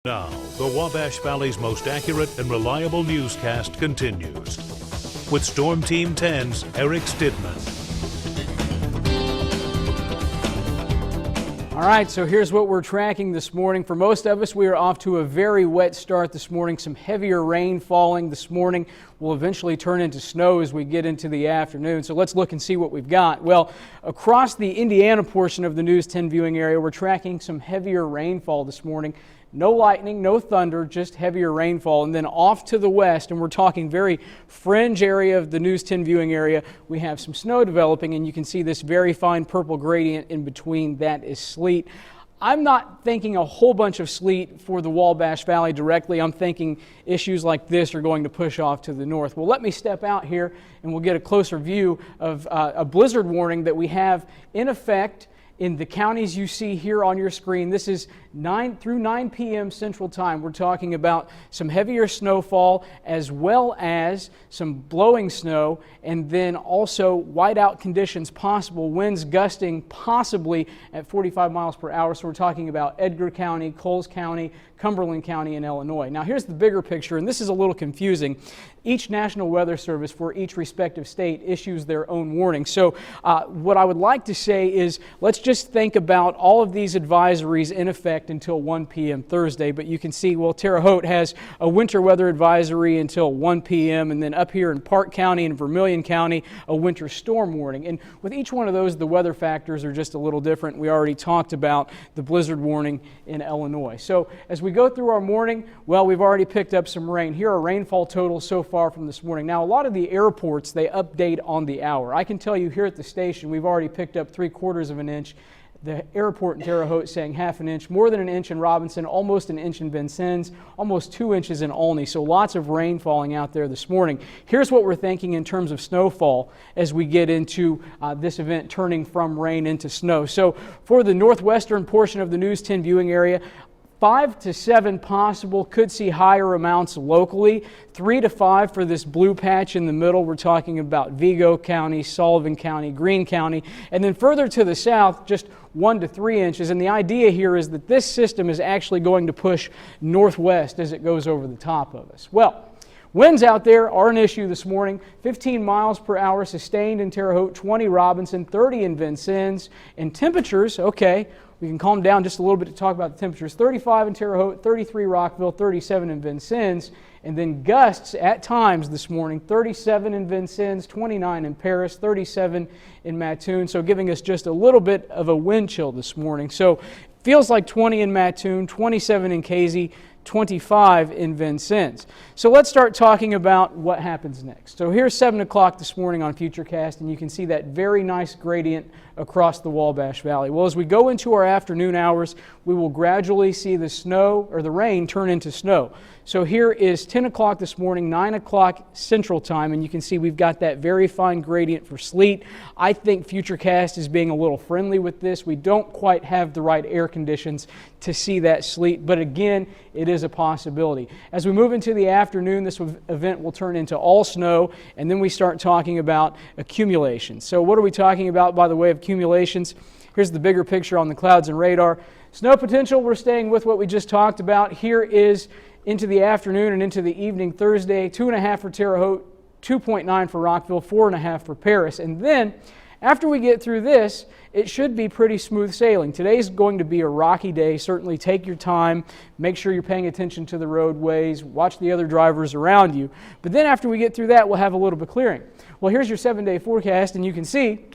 Now, the Wabash Valley's most accurate and reliable newscast continues. With Storm Team 10's Eric Stidman. All right, so here's what we're tracking this morning. For most of us, we are off to a very wet start this morning. Some heavier rain falling this morning will eventually turn into snow as we get into the afternoon. So let's look and see what we've got. Well, across the Indiana portion of the News 10 viewing area, we're tracking some heavier rainfall this morning. No lightning, no thunder, just heavier rainfall. And then off to the west, and we're talking very fringe area of the News 10 viewing area, we have some snow developing, and you can see this very fine purple gradient in between. That is sleet. I'm not thinking a whole bunch of sleet for the Wabash Valley directly. I'm thinking issues like this are going to push off to the north. Well, let me step out here and we'll get a closer view of a blizzard warning that we have in effect in the counties you see here on your screen. This is 9 p.m. Central Time. We're talking about some heavier snowfall as well as some blowing snow, and then also whiteout conditions possible, winds gusting possibly at 45 miles per hour. So we're talking about Edgar County, Coles County, Cumberland County in Illinois. Now here's the bigger picture, and this is a little confusing. Each National Weather Service for each respective state issues their own warning. So what I would like to say is let's just think about all of these advisories in effect until 1 p.m. Thursday. But you can see, well, Terre Haute has a winter weather advisory until 1 p.m. and then up here in Park County and Vermilion County, a winter storm warning. And with each one of those, the weather factors are just a little different. We already talked about the blizzard warning in Illinois. So as we go through our morning, well, we've already picked up some rain. Here are rainfall totals so far from this morning. Now, a lot of the airports, they update on the hour. I can tell you here at the station, we've already picked up 3/4 of an inch. The airport in Terre Haute saying half an inch, more than an inch in Robinson, almost an inch in Vincennes, almost 2 inches in Olney. So lots of rain falling out there this morning. Here's what we're thinking in terms of snowfall as we get into this event turning from rain into snow. So for the northwestern portion of the News 10 viewing area, 5 to 7 possible, could see higher amounts locally. 3 to 5 for this blue patch in the middle. We're talking about Vigo County, Sullivan County, Greene County. And then further to the south, just 1 to 3 inches. And the idea here is that this system is actually going to push northwest as it goes over the top of us. Well, winds out there are an issue this morning. 15 miles per hour sustained in Terre Haute, 20 Robinson, 30 in Vincennes. And temperatures, okay, we can calm down just a little bit to talk about the temperatures. 35 in Terre Haute, 33 Rockville, 37 in Vincennes. And then gusts at times this morning, 37 in Vincennes, 29 in Paris, 37 in Mattoon. So giving us just a little bit of a wind chill this morning. So feels like 20 in Mattoon, 27 in Casey, 25 in Vincennes. So let's start talking about what happens next. So here's 7 o'clock this morning on Futurecast, and you can see that very nice gradient across the Wabash Valley. Well, as we go into our afternoon hours, we will gradually see the snow or the rain turn into snow. So here is 10 o'clock this morning, 9 o'clock Central Time, and you can see we've got that very fine gradient for sleet. I think Futurecast is being a little friendly with this. We don't quite have the right air conditions to see that sleet, but again, it is a possibility. As we move into the afternoon, this event will turn into all snow, and then we start talking about accumulations. So what are we talking about by the way of accumulations? Here's the bigger picture on the clouds and radar. Snow potential, we're staying with what we just talked about. Here is into the afternoon and into the evening Thursday, 2.5 for Terre Haute, 2.9 for Rockville, 4.5 for Paris. And then after we get through this, it should be pretty smooth sailing. Today's going to be a rocky day. Certainly take your time, make sure you're paying attention to the roadways, watch the other drivers around you. But then after we get through that, we'll have a little bit clearing. Well, here's your 7-day forecast, and you can see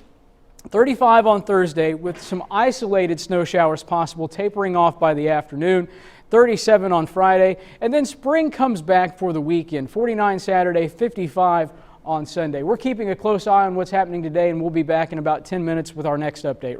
35 on Thursday with some isolated snow showers possible, tapering off by the afternoon. 37 on Friday, and then spring comes back for the weekend. 49 Saturday, 55 on Sunday. We're keeping a close eye on what's happening today, and we'll be back in about 10 minutes with our next update.